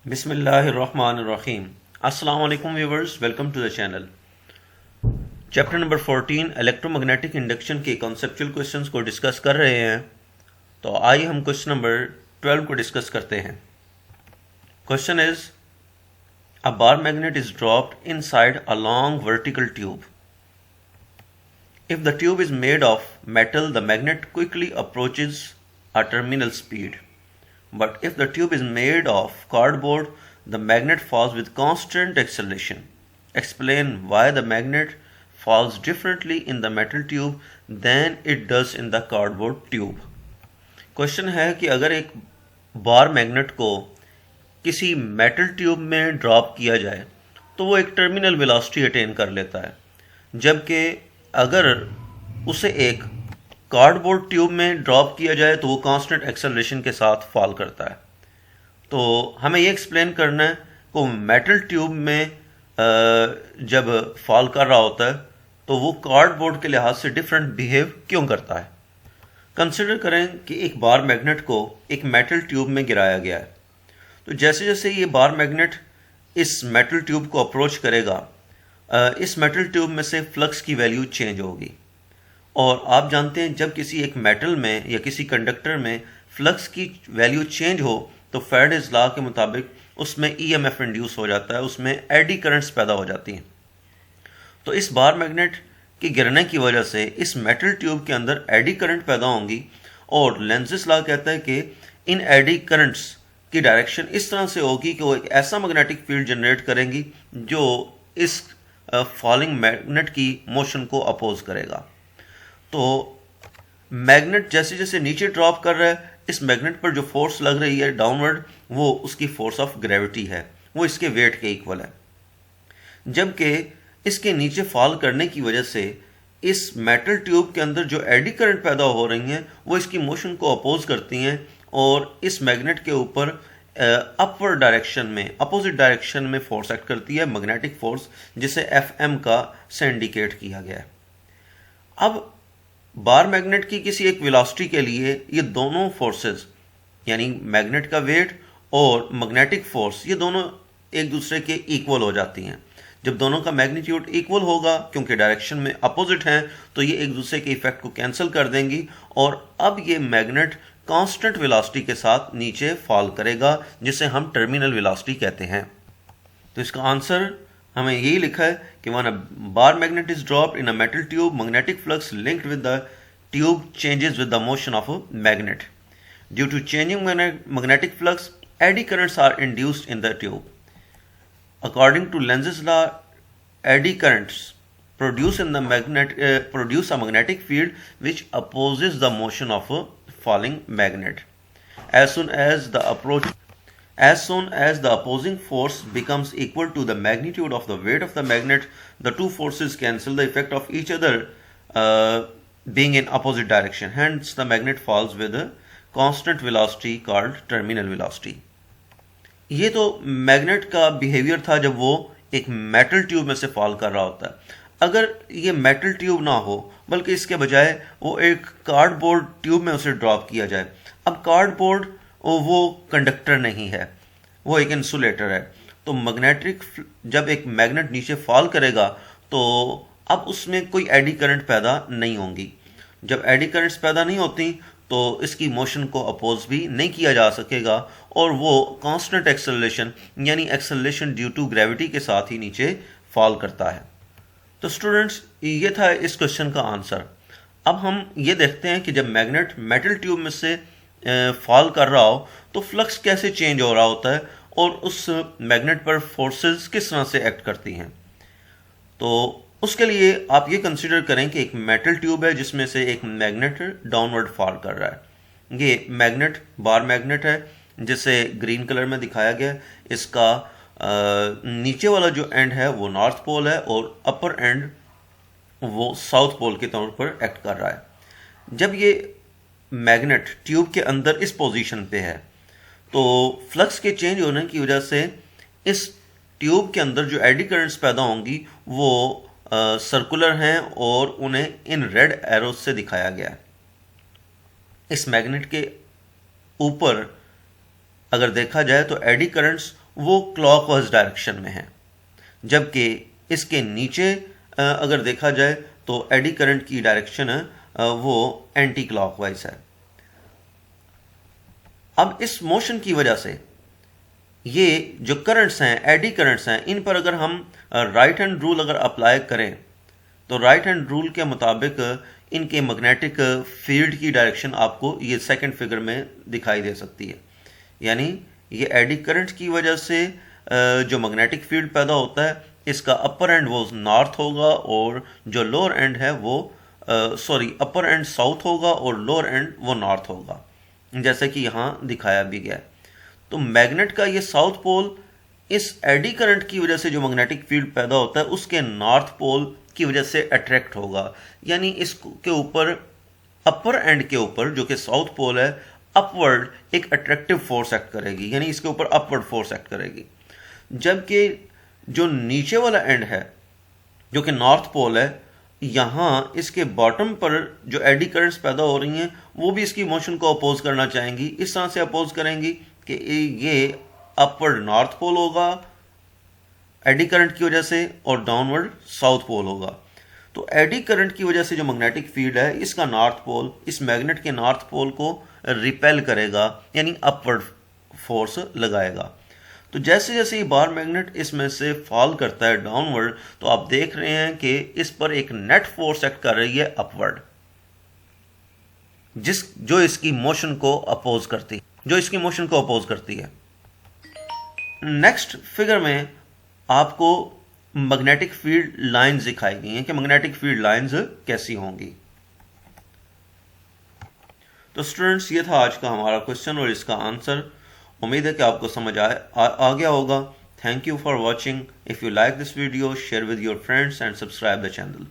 बिस्मिल्लाहिर्रहमानिर्रहीम। अस्सलाम वालेकुम viewers, welcome to the channel. Chapter number 14 electromagnetic induction के कॉन्सेप्चुअल क्वेश्चंस को डिस्कस कर रहे हैं। तो आइए हम क्वेश्चन नंबर 12 को डिस्कस करते हैं। Question is a bar magnet is dropped inside a long vertical tube. If the tube is made of metal the magnet quickly approaches a terminal speed. But if the tube is made of cardboard, the magnet falls with constant acceleration. Explain why the magnet falls differently in the metal tube than it does in the cardboard tube. Question है कि अगर एक bar magnet को किसी metal tube में drop किया जाए तो वो एक टर्मिनल वेलोसिटी अटेन कर लेता है, जबकि अगर उसे एक कार्डबोर्ड ट्यूब में ड्रॉप किया जाए तो वो कांस्टेंट एक्सेलरेशन के साथ फॉल करता है। तो हमें ये एक्सप्लेन करना है कि मेटल ट्यूब में जब फॉल कर रहा होता है तो वो कार्डबोर्ड के लिहाज से डिफरेंट बिहेव क्यों करता है। कंसिडर करें कि एक बार मैग्नेट को एक मेटल ट्यूब में गिराया गया है। तो जैसे जैसे ये बार मैग्नेट इस मेटल ट्यूब को अप्रोच करेगा, इस मेटल ट्यूब में से फ्लक्स की वैल्यू चेंज होगी। और आप जानते हैं जब किसी एक मेटल में या किसी कंडक्टर में फ्लक्स की वैल्यू चेंज हो तो फैराडेज लॉ के मुताबिक उसमें ईएमएफ इंड्यूस हो जाता है, उसमें एडी करंट्स पैदा हो जाती हैं। तो इस बार मैग्नेट के गिरने की वजह से इस मेटल ट्यूब के अंदर एडी करंट पैदा होंगी और लेंज़ेस लॉ कहता है कि इन एडी करंट्स की डायरेक्शन इस तरह से होगी कि वो एक ऐसा मैग्नेटिक फील्ड जनरेट करेंगी जो इस फॉलिंग मैग्नेट की मोशन को अपोज करेगा। तो मैग्नेट जैसे जैसे नीचे ड्रॉप कर रहा है, इस मैग्नेट पर जो फोर्स लग रही है डाउनवर्ड, वो उसकी फोर्स ऑफ ग्रेविटी है, वो इसके वेट के इक्वल है। जबकि इसके नीचे फॉल करने की वजह से इस मेटल ट्यूब के अंदर जो एडी करंट पैदा हो रही हैं वो इसकी मोशन को अपोज करती हैं और इस मैग्नेट के ऊपर अपवर्ड डायरेक्शन में, अपोजिट डायरेक्शन में फोर्स एक्ट करती है, मैग्नेटिक फोर्स, जिसे एफएम का से इंडिकेट किया गया है। अब बार मैग्नेट की किसी एक वेलोसिटी के लिए ये दोनों फोर्सेस यानी मैग्नेट का वेट और मैग्नेटिक फोर्स ये दोनों एक दूसरे के इक्वल हो जाती हैं। जब दोनों का मैग्नीट्यूड इक्वल होगा, क्योंकि डायरेक्शन में अपोजिट हैं, तो ये एक दूसरे के इफेक्ट को कैंसिल कर देंगी और अब ये मैग्नेट कांस्टेंट वेलोसिटी के साथ नीचे फॉल करेगा, जिसे हम टर्मिनल वेलोसिटी कहते हैं। तो इसका आंसर हमें यही लिखा है कि when a bar magnet is dropped in a metal tube, magnetic flux linked with the tube changes with the motion of a magnet. Due to changing magnetic flux, eddy currents are induced in the tube. According to Lenz's law, eddy currents produce a magnetic field which opposes the motion of a falling magnet. As soon as the opposing force becomes equal to the magnitude of the weight of the magnet, the two forces cancel the effect of each other, being in opposite direction. Hence, the magnet falls with a constant velocity called terminal velocity. ये तो magnet का behaviour था जब वो एक metal tube में से fall कर रहा होता है। अगर ये मेटल ट्यूब ना हो बल्कि इसके बजाय वो एक कार्डबोर्ड ट्यूब में उसे ड्रॉप किया जाए। अब कार्डबोर्ड वो कंडक्टर नहीं है, वो एक इंसुलेटर है। तो जब एक मैग्नेट नीचे फॉल करेगा तो अब उसमें कोई एडी करंट पैदा नहीं होंगी। जब एडी करंट्स पैदा नहीं होती तो इसकी मोशन को अपोज भी नहीं किया जा सकेगा और वो कांस्टेंट एक्सेलरेशन यानी एक्सेलरेशन ड्यू टू ग्रेविटी के साथ ही नीचे फॉल करता है। तो स्टूडेंट्स, ये था इस क्वेश्चन का आंसर। अब हम ये देखते हैं कि जब मैग्नेट मेटल ट्यूब में से फॉल कर रहा हो तो फ्लक्स कैसे चेंज हो रहा होता है और उस मैग्नेट पर फोर्सेस किस तरह से एक्ट करती हैं। तो उसके लिए आप ये कंसीडर करें कि एक मेटल ट्यूब है जिसमें से एक मैग्नेट डाउनवर्ड फॉल कर रहा है। ये मैग्नेट बार मैग्नेट है जिसे ग्रीन कलर में दिखाया गया। इसका नीचे वाला जो एंड है वो नॉर्थ पोल है और अपर एंड वो साउथ पोल के तौर पर एक्ट कर रहा है। जब ये मैग्नेट ट्यूब के अंदर इस पोजीशन पे है तो फ्लक्स के चेंज होने की वजह से इस ट्यूब के अंदर जो एडी करंट्स पैदा होंगी वो सर्कुलर हैं और उन्हें इन रेड एरोज से दिखाया गया है। इस मैग्नेट के ऊपर अगर देखा जाए तो एडी करंट्स वो क्लॉकवाइज डायरेक्शन में है, जबकि इसके नीचे अगर देखा जाए तो एडी करंट की डायरेक्शन वो एंटी क्लॉकवाइज है। अब इस मोशन की वजह से ये जो करंट्स हैं, एडी करंट्स हैं, इन पर अगर हम राइट हैंड रूल अगर अप्लाई करें तो राइट हैंड रूल के मुताबिक इनके मैग्नेटिक फील्ड की डायरेक्शन आपको ये सेकंड फिगर में दिखाई दे सकती है। यानी ये एडी करंट की वजह से जो मैग्नेटिक फील्ड पैदा होता है, इसका अपर एंड वो नॉर्थ होगा और जो लोअर एंड है वो अपर एंड साउथ होगा और लोअर एंड वो नॉर्थ होगा, जैसे कि यहाँ दिखाया भी गया है। तो मैग्नेट का ये साउथ पोल इस एडी करंट की वजह से जो मैग्नेटिक फील्ड पैदा होता है उसके नॉर्थ पोल की वजह से अट्रैक्ट होगा। यानी इसके ऊपर अपर एंड के ऊपर जो कि साउथ पोल है, अपवर्ड एक अट्रैक्टिव फोर्स एक्ट करेगी, यानी इसके ऊपर अपवर्ड फोर्स एक्ट करेगी। जबकि जो नीचे वाला एंड है जो कि नॉर्थ पोल है, यहाँ इसके बॉटम पर जो एडी करंट्स पैदा हो रही हैं वो भी इसकी मोशन को अपोज करना चाहेंगी। इस तरह से अपोज करेंगी कि ये अपवर्ड नॉर्थ पोल होगा एडी करंट की वजह से और डाउनवर्ड साउथ पोल होगा। तो एडी करंट की वजह से जो मैग्नेटिक फील्ड है, इसका नॉर्थ पोल इस मैग्नेट के नॉर्थ पोल को रिपेल करेगा, यानी अपवर्ड फोर्स लगाएगा। तो जैसे जैसे ये बार मैग्नेट इसमें से फॉल करता है डाउनवर्ड, तो आप देख रहे हैं कि इस पर एक नेट फोर्स एक्ट कर रही है अपवर्ड, जो इसकी मोशन को अपोज करती है। नेक्स्ट फिगर में आपको मैग्नेटिक फील्ड लाइंस दिखाई गई हैं कि मैग्नेटिक फील्ड लाइंस कैसी होंगी। तो स्टूडेंट्स, ये था आज का हमारा क्वेश्चन और इसका आंसर। उम्मीद है कि आपको समझ आ गया होगा। Thank you for watching. If you like this video, share with your friends and subscribe the channel.